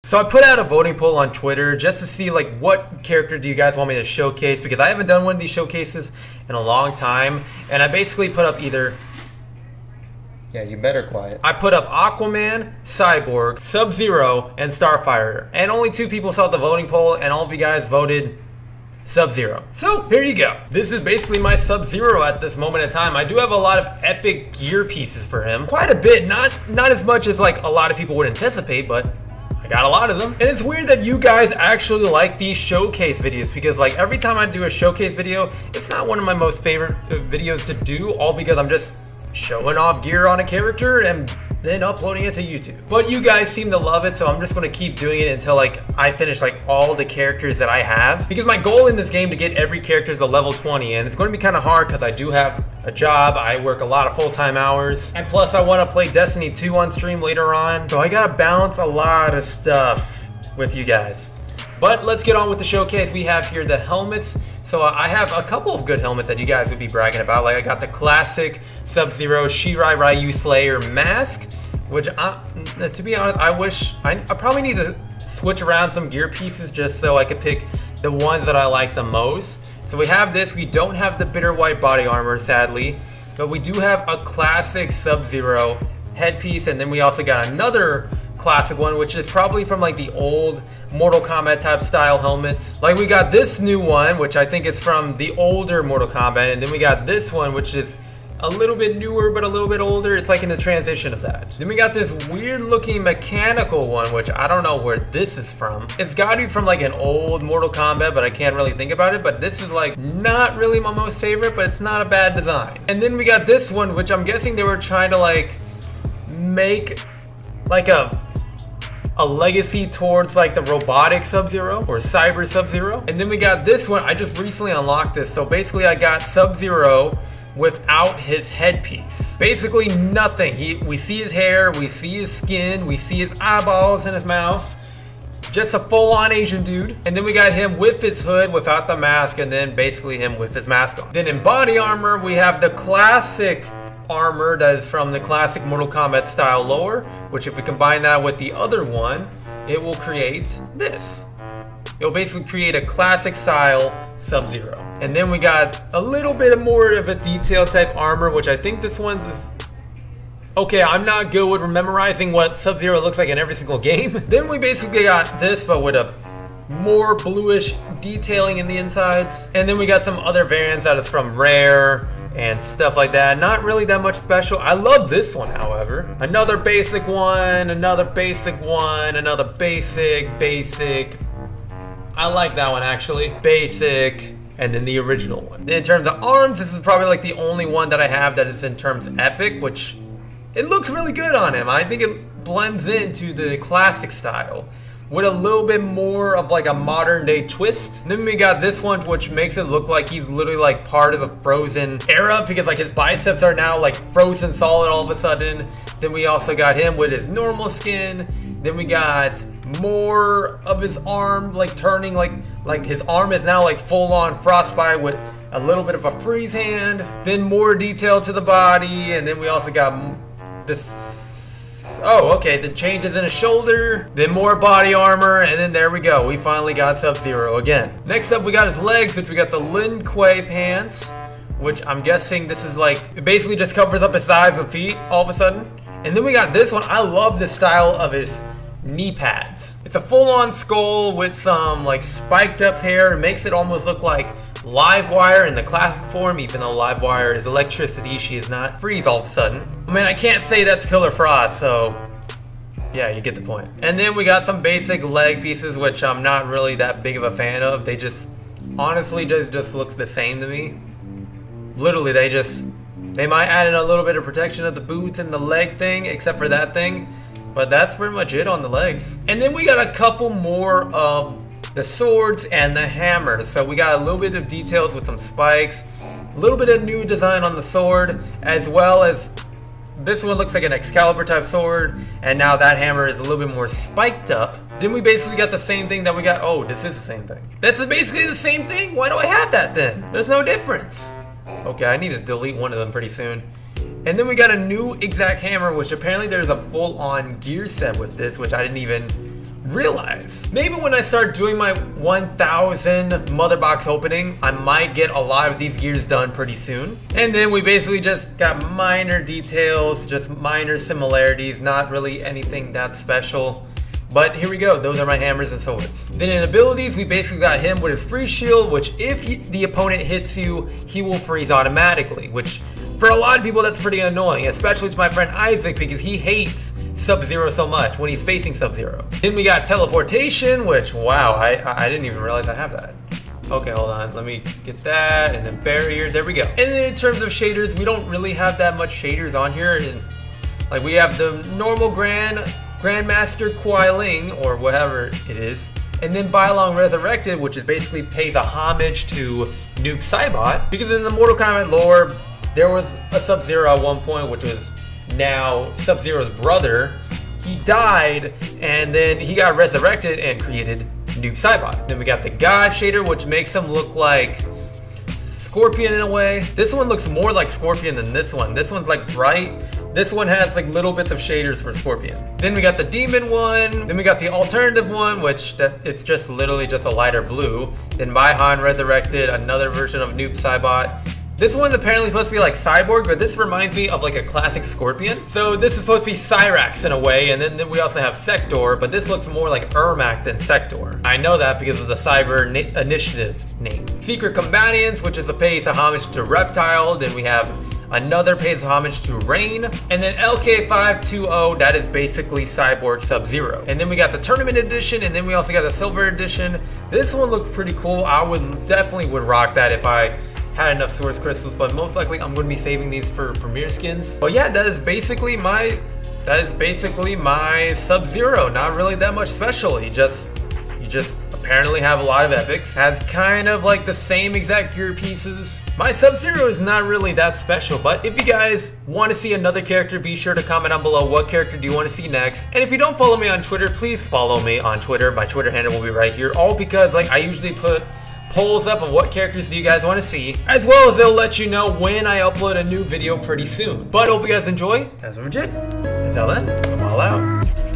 So I put out a voting poll on Twitter just to see like what character do you guys want me to showcase, because I haven't done one of these showcases in a long time, and I basically put up either... Yeah, you better quiet. I put up Aquaman, Cyborg, Subzero, and Starfire, and only 2 people saw the voting poll, and all of you guys voted Subzero. So here you go. This is basically my Subzero at this moment in time. I do have a lot of epic gear pieces for him, quite a bit, not as much as like a lot of people would anticipate, but I got a lot of them. And it's weird that you guys actually like these showcase videos, because like every time I do a showcase video, it's not one of my most favorite videos to do, all because I'm just showing off gear on a character and then uploading it to YouTube. But you guys seem to love it, so I'm just gonna keep doing it until like I finish like all the characters that I have, because my goal in this game to get every character to level 20, and it's going to be kind of hard because I do have a job. I work a lot of full-time hours, and plus I want to play Destiny 2 on stream later on, so I gotta balance a lot of stuff with you guys. But let's get on with the showcase. We have here the helmets. So I have a couple of good helmets that you guys would be bragging about. Like I got the classic Subzero Shirai Ryu Slayer mask, which to be honest, I probably need to switch around some gear pieces just so I could pick the ones that I like the most. So we have this. We don't have the bitter white body armor, sadly, but we do have a classic Subzero headpiece, and then we also got another classic one, which is probably from like the old Mortal Kombat type style helmets. Like we got this new one, which I think is from the older Mortal Kombat, and then we got this one, which is a little bit newer but a little bit older. It's like in the transition of that. Then we got this weird looking mechanical one, which I don't know where this is from. It's gotta be from like an old Mortal Kombat, but I can't really think about it. But this is like not really my most favorite, but it's not a bad design. And then we got this one, which I'm guessing they were trying to like make like a legacy towards like the robotic Sub-Zero or cyber Sub-Zero. And then we got this one. I just recently unlocked this. So basically I got Sub-Zero without his headpiece. Basically nothing. We see his hair, we see his skin, we see his eyeballs in his mouth. Just a full-on Asian dude. And then we got him with his hood without the mask, and then basically him with his mask on. Then in body armor, we have the classic armor that is from the classic Mortal Kombat style lore, which if we combine that with the other one, it will create this. It'll basically create a classic style Sub-Zero. And then we got a little bit more of a detailed type armor, which I think this one's is... Okay, I'm not good with memorizing what Sub-Zero looks like in every single game. Then we basically got this, but with a more bluish detailing in the insides. And then we got some other variants that is from Rare and stuff like that. Not really that much special. I love this one, however. Another basic one, another basic one, another basic. I like that one actually. Basic, and then the original one. In terms of arms, this is probably like the only one that I have that is in terms epic, which it looks really good on him. I think it blends into the classic style with a little bit more of like a modern day twist. And then we got this one, which makes it look like he's literally like part of the Frozen era, because like his biceps are now like frozen solid all of a sudden. Then we also got him with his normal skin. Then we got more of his arm like turning like his arm is now like full on frostbite with a little bit of a freeze hand. Then more detail to the body, and then we also got this. Oh, okay, the changes in his shoulder, then more body armor, and then there we go. We finally got Sub-Zero again. Next up, we got his legs, which we got the Lin Kuei pants, which I'm guessing this is like, it basically just covers up his thighs and feet all of a sudden. And then we got this one. I love the style of his knee pads. It's a full-on skull with some like spiked up hair. It makes it almost look like Livewire in the classic form, even though Livewire is electricity, she is not freeze all of a sudden. I mean, I can't say that's Killer Frost, so yeah, you get the point. And then we got some basic leg pieces, which I'm not really that big of a fan of. They just, honestly, just looks the same to me. Literally, they might add in a little bit of protection of the boots and the leg thing, except for that thing. But that's pretty much it on the legs. And then we got a couple more of the swords and the hammers. So we got a little bit of details with some spikes, a little bit of new design on the sword, as well as this one looks like an Excalibur type sword, and now that hammer is a little bit more spiked up. Then we basically got the same thing that we got. Oh, this is the same thing. That's basically the same thing. Why do I have that then? There's no difference. Okay, I need to delete one of them pretty soon. And then we got a new exact hammer, which apparently there's a full-on gear set with this, which I didn't even realize. Maybe when I start doing my 1000 mother box opening, I might get a lot of these gears done pretty soon. And then we basically just got minor details, just minor similarities, not really anything that special. But here we go, those are my hammers and swords. Then in abilities, we basically got him with his freeze shield, which if the opponent hits you, he will freeze automatically, which for a lot of people that's pretty annoying, especially to my friend Isaac, because he hates Subzero so much when he's facing Subzero. Then we got teleportation, which wow, I didn't even realize I have that. Okay, hold on, let me get that, and then barriers, there we go. And then in terms of shaders, we don't really have that much shaders on here. Like we have the normal Grandmaster Kuai Ling, or whatever it is, and then Bylong Resurrected, which is basically pays a homage to Noob Saibot, because in the Mortal Kombat lore, there was a Sub-Zero at one point, which was now Sub-Zero's brother. He died, and then he got resurrected and created Noob Saibot. Then we got the God shader, which makes him look like Scorpion in a way. This one looks more like Scorpion than this one. This one's like bright. This one has like little bits of shaders for Scorpion. Then we got the demon one. Then we got the alternative one, which it's just literally just a lighter blue. Then Maihan resurrected, another version of Noob Saibot. This one's apparently supposed to be like Cyborg, but this reminds me of like a classic Scorpion. So this is supposed to be Cyrax in a way, and then we also have Sector, but this looks more like Ermac than Sector. I know that because of the Cyber Initiative name. Secret Combatants, which is a pays a homage to Reptile. Then we have another pays homage to Rain, and then LK520, that is basically Cyborg Sub-Zero. And then we got the Tournament Edition, and then we also got the Silver Edition. This one looks pretty cool. I would definitely rock that if I had enough Source Crystals, but most likely I'm going to be saving these for Premier skins. But yeah, that is basically my Sub-Zero. Not really that much special. You just apparently have a lot of epics. Has kind of like the same exact gear pieces. My Sub-Zero is not really that special, but if you guys want to see another character, be sure to comment down below what character do you want to see next. And if you don't follow me on Twitter, please follow me on Twitter. My Twitter handle will be right here, all because like I usually put polls up of what characters do you guys want to see, as well as they'll let you know when I upload a new video pretty soon. But hope you guys enjoy. That's legit. Until then, I'm all out.